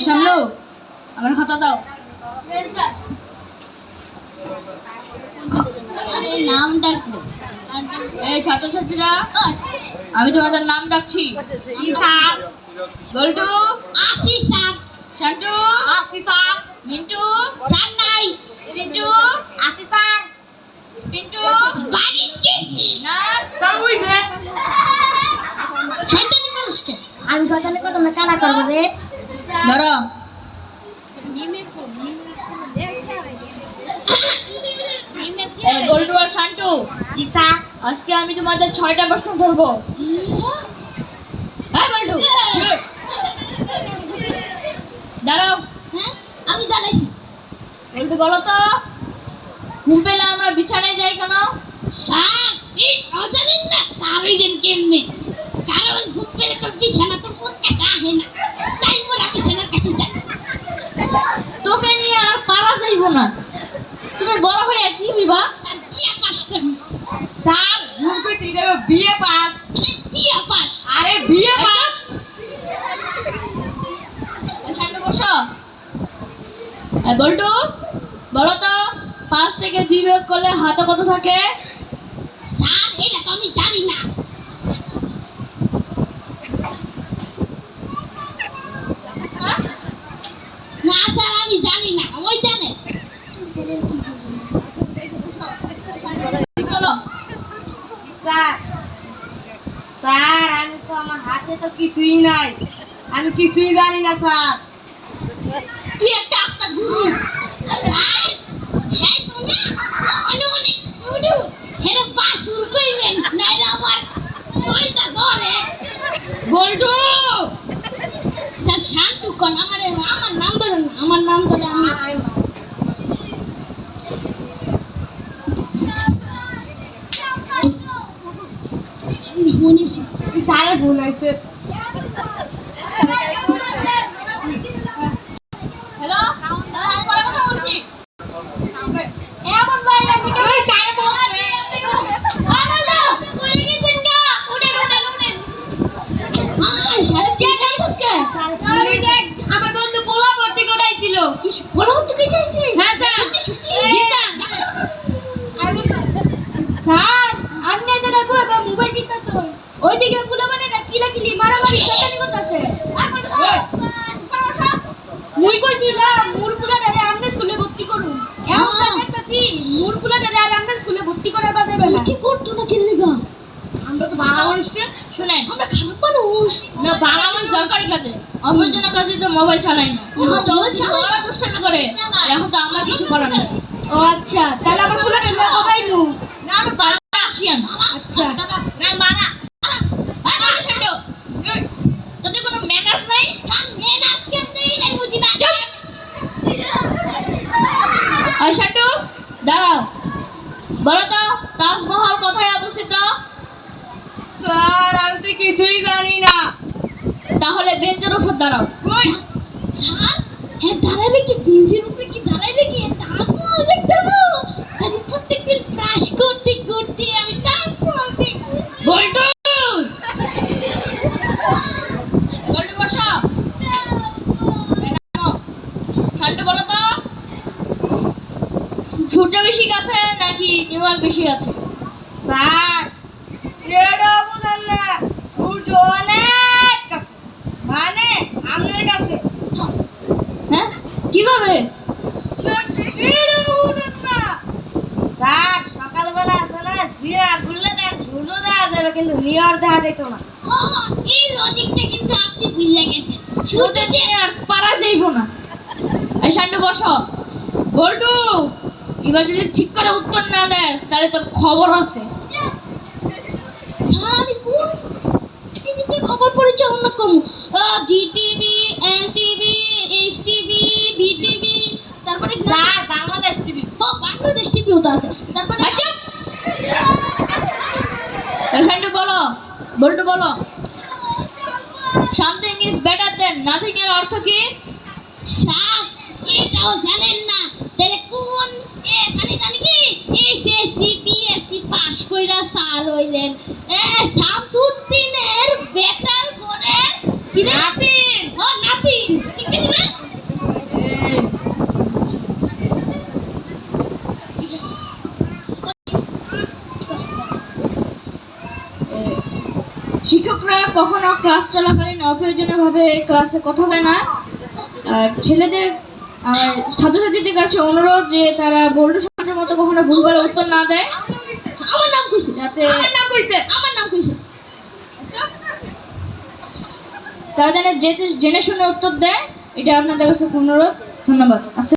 সামলো আমার খাতা দাও। নাম ডাকবো। এই ছাত্রছাত্রীরা, আমি তোমাদের নাম ডাকছি। Boltu, Asif sir. Shantu, Asif sir. Mintu, sir নাই। চিন্টু, আসিফ স্যার। পিন্টু, বাড়ির কে না শয়তানি মানুষকে আমি শয়তানি করতে না কানা করবো রে। ধরো। এই বল্টু আর শান্টু, ইসা আজকে আমি তোমাদের 6টা প্রশ্ন ধরবো। হ্যাঁ বল্টু, দাঁড়াও। হ্যাঁ আমি দাঁড়াইছি। বল্টু বলো তো, ঘুম পেলে আমরা বিছানায় যাই কেন? স্যার এই অজানেন না স্যার হইলেন কেমনে, কারণ ঘুম পেলে তো বিছানা তো কোন কাটা আহে না, তাই মোরা বিছানার কাছে যাই। তোকে নিয়ে আর পারা যাইবো না। তুমি বড় হয়ে কি হইবা? স্যার বিয়া পাস করবো। স্যার ভুল কইছি রে, বিএ পাস। বিয়া পাস। আরে বিএ পাস। শান্টু বসো। এই বল্টু বলো তো, 5 থেকে 2 বিয়োগ করলে হাতে কত থাকে? স্যার এটা তো আমি জানি না। না স্যার আমি জানি না, ওই জানে। বলো। স্যার স্যার আমি তো আমার হাতে তো কিছুই নাই, আমি কিছুই জানি না স্যার। তুই একটা আস্তা গুরু। স্যার এই তো না অনেক গুরু হেরে বাসুর কইবেন না রে আমার চলটা ধরে বল্টু। স্যার শান্ত কোন আমার নাম ধরে না, আমার নাম ধরে আমি শুনেছি। স্যারের ভুল হয়েছে। হ্যালো, আমি পরে কথা বলছি। এমন বাইরে থেকে ওই স্যার বলছে আলাদা পড়ে গেছেন গা। উঠেন উঠেন উঠেন। হ্যাঁ স্যার চেয়ারটা খুশকে আমি দেখ আমার বন্ধু পোলা ভর্তি করাইছিল। কি বলো তো কি চাইছে? হ্যাঁ স্যার। জি স্যার। স্যার আন্নে জায়গায় বই বা মোবাইল টিপতেছ, ওইদিকে ফুলে মানে না কিলাকিলি মারামারি শয়তানি করতেছে। মুই কইছিলাম মুরগুলাটারে আমরা স্কুলে ভর্তি করুন, এখন দেখতাছি মুরগুলাটারে আর আমরা স্কুলে ভর্তি করা যাবে না। কি করতো না কি লাগা? আমরা তো বাংলা মানুষ। শুনেন, আমরা খারাপ মানুষ না বাংলা মানুষ দরকারি কাজে, অপ্রয়োজনীয় কাজে তো মোবাইল চালাই না। এখন তো ওরা দুষ্টামি করে, এখন তো আমার কিছু করার নেই। ও আচ্ছা, তাহলে আমার গুলাটা নিয়ে কবাই নু। না আমরা বাড়িতে আসিয়ান। আচ্ছা না মানা তোদের কোনো ম্যানার্স নাই। মেনাস কেমনে নাই বুঝি না। আর শান্টু দাঁড়াও, বলো তো তাজমহল কোথায় অবস্থিত? স্যার আমি তো কিছুই জানি না। তাহলে বেঞ্চের উপর দাঁড়াও। ওই স্যার এ দাঁড়ালে কি বিউজির উপরে কি দাঁড়াইলে কি তাজমহল দেখতে পাবো? আমি প্রত্যেকদিন ব্রাশ করতে করতে আমি তাজমহল দেখবো। বল্টু বল্টু বসো। শান্টু বলো তো, সূর্য বেশি কাছে নাকি নিউইয়র্ক বেশি আছে? স্যার এটা বুঝেন না, সূর্য অনেক কাছে, মানে আপনার কাছে। হ্যাঁ কিভাবে? স্যার এটা বুঝেন না। স্যার সকালবেলা আছে না জিরা ঘুরলে দেখ সূর্য দেখা যাবে, কিন্তু নিয়র দেখা যেত না। ও এই লজিকটা কিন্তু আপনি ভুলে গেছেন। সূর্য দিয়ে আর পারা যাইব না। এই শান্টু বসো। বল্টু এবার যদি ঠিক করে উত্তর না দেস তাহলে তোর খবর আছে। স্যার আমি কোন টিভিতে খবর পরিচালনা করব? জিটিভি, এনটিভি, এসটিভি, বিটিভি, তারপরে স্যার বাংলাদেশ টিভি। ও বাংলাদেশ টিভিও তো আছে। তারপরে আচ্ছা এই শান্টু বলো, বল্টু বলো, something is better then nothing এর অর্থ কি? স্যার এটাও জানেন না, তাহলে কোন জানি কি এসএসসি বিএসসি পাস কইরা স্যার হইলেন শামসুদ্দিনের বেটার করে নাতিন। ও নাতিন ঠিক আছে না? শিক্ষকরা কখনো ক্লাস চলাকালীন অপ্রয়োজনীয়ভাবে ক্লাসে কথা বলে না। আর ছেলেদের ছাত্রছাত্রীদের কাছে অনুরোধ যে তারা বল্টু সম্রাটের মতো কখনো ভুলভাল উত্তর না দেয়, আমার নাম কইছে, যাতে আমার নাম কইছে, আমার নাম কইছে। তারা যেন জেনে শুনে উত্তর দেয়, এটা আপনাদের কাছে অনুরোধ। ধন্যবাদ।